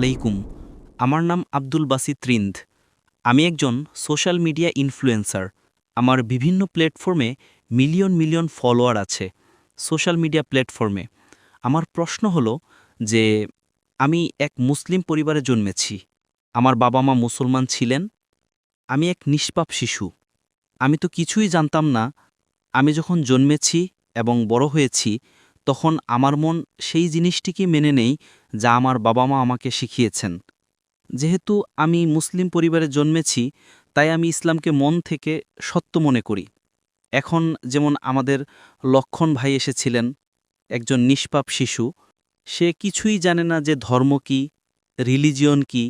আলাইকুম। আমার নাম আব্দুল বাসিত রিন্দ। আমি একজন সোশ্যাল মিডিয়া ইনফ্লুয়েন্সার। আমার বিভিন্ন প্ল্যাটফর্মে মিলিয়ন মিলিয়ন ফলোয়ার আছে সোশ্যাল মিডিয়া প্ল্যাটফর্মে। আমার প্রশ্ন হলো যে আমি এক মুসলিম পরিবারে জন্মেছি। আমার বাবা মা মুসলমান ছিলেন। আমি এক নিষ্পাপ শিশু। আমি তো কিছুই জানতাম না। আমি যখন জন্মেছি এবং বড় হয়েছি, তখন আমার মন সেই জিনিসটিকে মেনে নেই যা আমার বাবা মা আমাকে শিখিয়েছেন। যেহেতু আমি মুসলিম পরিবারে জন্মেছি, তাই আমি ইসলামকে মন থেকে সত্য মনে করি। এখন যেমন আমাদের লক্ষণ ভাই এসেছিলেন, একজন নিষ্পাপ শিশু। সে কিছুই জানে না যে ধর্ম কি, রিলিজিয়ন কি।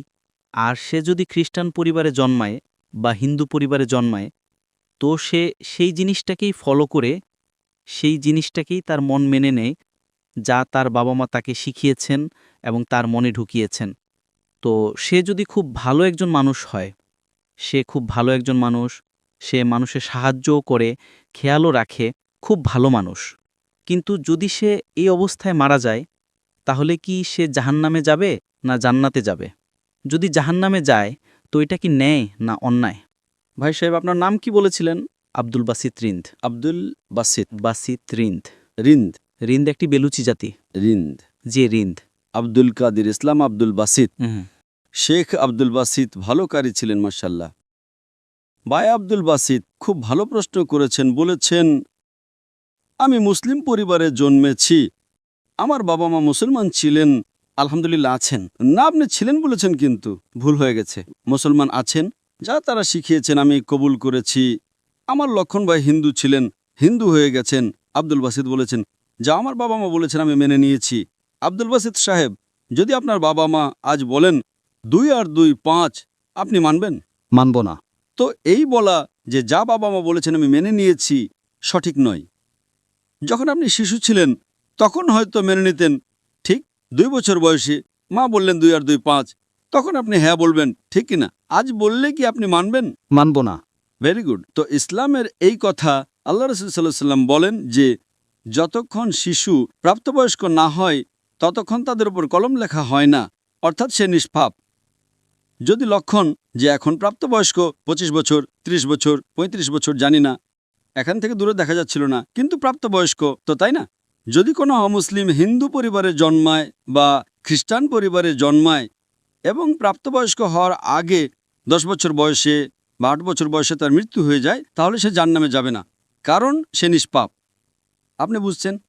আর সে যদি খ্রিস্টান পরিবারে জন্মায় বা হিন্দু পরিবারে জন্মায়, তো সে সেই জিনিসটাকেই ফলো করে, সেই জিনিসটাকেই তার মন মেনে নেয়, যা তার বাবা মা তাকে শিখিয়েছেন এবং তার মনে ঢুকিয়েছেন। তো সে যদি খুব ভালো একজন মানুষ হয়, সে খুব ভালো একজন মানুষ, সে মানুষের সাহায্যও করে, খেয়ালও রাখে, খুব ভালো মানুষ। কিন্তু যদি সে এই অবস্থায় মারা যায়, তাহলে কি সে জাহান্নামে যাবে না জান্নাতে যাবে? যদি জাহান্নামে যায়, তো এটা কি ন্যায় না অন্যায়? ভাই সাহেব, আপনার নাম কি বলেছিলেন? আব্দুল বাসিত রিন্দ। আব্দুল বাসিত। বাসিত রিন্দ। রিন্দ। রিন্দ একটি বেলুচি জাতি। রিন্দ। যে রিন্দ। আব্দুল কাদির ইসলাম আব্দুল বাসিত। হুম। শেখ আব্দুল বাসিত ভালো কারি ছিলেন মাশাল্লাহ। ভাই আব্দুল বাসিত খুব ভালো প্রশ্ন করেছেন। বলেছেন, আমি মুসলিম পরিবারে জন্মেছি, আমার বাবা মা মুসলমান ছিলেন, আলহামদুলিল্লাহ আছেন। না, আপনি ছিলেন বলেছেন, কিন্তু ভুল হয়ে গেছে। মুসলমান আছেন, যা তারা শিখিয়েছেন আমি কবুল করেছি। আমার লক্ষণ ভাই হিন্দু ছিলেন, হিন্দু হয়ে গেছেন। আব্দুল বাসিত বলেছেন, যা আমার বাবা মা বলেছেন আমি মেনে নিয়েছি। আব্দুল বাসিত সাহেব, যদি আপনার বাবা মা আজ বলেন 2 আর 2 5, আপনি মানবেন? মানব না। তো এই বলা যে যা বাবা মা বলেছেন আমি মেনে নিয়েছি, সঠিক নয়। যখন আপনি শিশু ছিলেন, তখন হয়তো মেনে নিতেন। ঠিক 2 বছর বয়সে মা বললেন 2 আর 2 5, তখন আপনি হ্যাঁ বলবেন, ঠিক কিনা? আজ বললে কি আপনি মানবেন? মানব না। Very good. তো ইসলামের এই কথা আল্লাহ রাসূল সাল্লাল্লাহু আলাইহি ওয়াসাল্লাম বলেন যে যতক্ষণ শিশু প্রাপ্তবয়স্ক না হয়, ততক্ষণ তাদের উপর কলম লেখা হয় না, অর্থাৎ সে নিষ্পাপ। যদি লক্ষণ যে এখন প্রাপ্তবয়স্ক 25 বছর, 30 বছর, 35 বছর, জানি না, এখান থেকে দূরে দেখা যাচ্ছিল না, কিন্তু প্রাপ্তবয়স্ক তো, তাই না? যদি কোনো অমুসলিম হিন্দু পরিবারে জন্মায় বা খ্রিস্টান পরিবারে জন্মায় এবং প্রাপ্তবয়স্ক হওয়ার আগে 10 বছর বয়সে বা 8 বছর বয়সে তার মৃত্যু হয়ে যায়, তাহলে সে জাহান্নামে যাবে না, কারণ সে নিষ্পাপ। আপনি বুঝছেন?